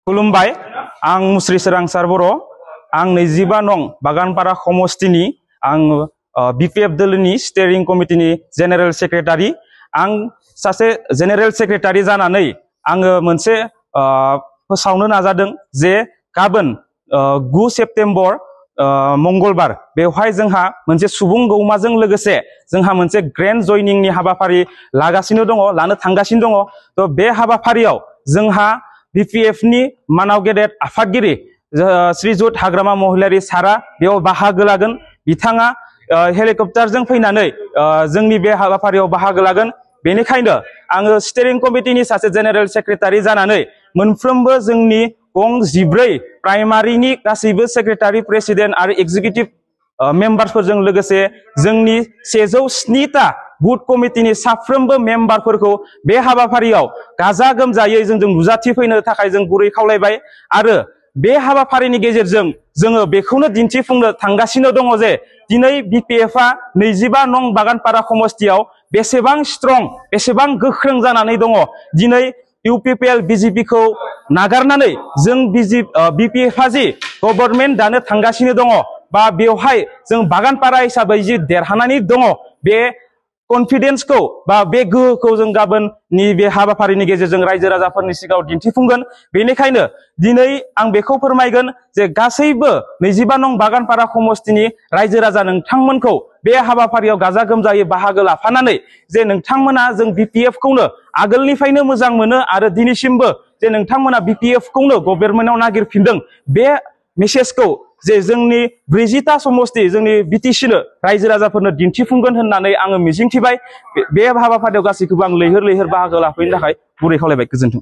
खुलुमबाय आं मुस्रि सोरांसार बर' आं 25 नं बागानपारा समस्तिनि आं बीपीएफ दलनि स्टीयरिं कमिटिनि जेनेरेल सेक्रेटारि आं सासे जेनेरेल सेक्रेटारि जानानै आङो मोनसे फोसावनो नाजादों जे गाबोन 9 सेप्तेम्बर मंगलबार बेवहाय जोंहा मोनसे सुबुं गौमाजों लोगोसे जोंहा मोनसे ग्रेन्ड जयनिंनि हाबाफारि लानो थांगासिनो दङ तो बे हाबाफारियाव जोंहा बीपीएफ नि मानाव गेदेर आफादगिरि श्रीजुत हाग्रामा महिलारि सारा बेयाव बाहागो लागोन बिथाङा हेलिकप्टारजों फैनानै जोंनि बे हाबाफारियाव बाहागो लागोन बेनिखायनो आङो स्टीयरिं कमिटिनि सासे जेनेरेल सेक्रेटारि जानानै मोनफ्रोमबो जोंनि गं 14 प्राइमारिनि गासैबो सेक्रेटारि प्रेसिडेन्ट आरो एग्जिकिउटिभ मेम्बारफोरजों लोगोसे जोंनि 107 ता बुथ कमिटिनि साफ्रोमबो मेम्बारफोरखौ बे हाबाफारियाव गाजा गोमजायै जोंजों नुजाथि फैनो थाखाय जों गुरै खावलायबाय आरो बे हाबाफारिनि गेजेरजों जोङो बेखौनो दिन्थिफुंनो थांगासिनो दङ जे दिनै बीपीएफआ 25 नं बागानपारा समस्तियाव बेसेबां स्ट्रं बेसेबां गोख्रों जानानै दङ दिनै इउपिपिएल बीजेपी खौ नागारनानै जों बीपीएफआ जि गभर्नमेन्ट दानो थांगासिनो दङ बा बेवहाय जों बागानपारा हिसाबै जि देरहानानै दङ बे कॉन्फिडेंस को बा बे गोहोखौ जों गाबोननि बे हाबाफारिनि गेजेरजों रायजो राजाफोरनि सिगाङाव दिन्थिफुंगोन बेनिखायनो दिनै आं बेखौ फोरमायगोन जे गासैबो 25 नं बागानपारा समस्तिनि रायजो राजा नोंथांमोनखौ बे हाबाफारियाव गाजा गोमजायै बाहागो लाफानानै जे नोंथांमोना जों बीपीएफ खौनो आगोलनिफ्रायनो मोजां मोनो आरो दिनैसिमबो जे नोंथांमोना बीपीएफ खौनो गभर्नमेन्टआव नागिरफिनदों बे मेसेजखौ जे जोंनि 40 ता समस्ति जोंनि बीटीसी नो रायजो राजाफोरनो दिन्थिफुंगोन होननानै आङो मिजिंथिबाय बे हाबाफारियाव गासैखौबो आं लैहोर बाहागो लाफैनो थाखाय गुरै खावलायबाय गोजोन्थों।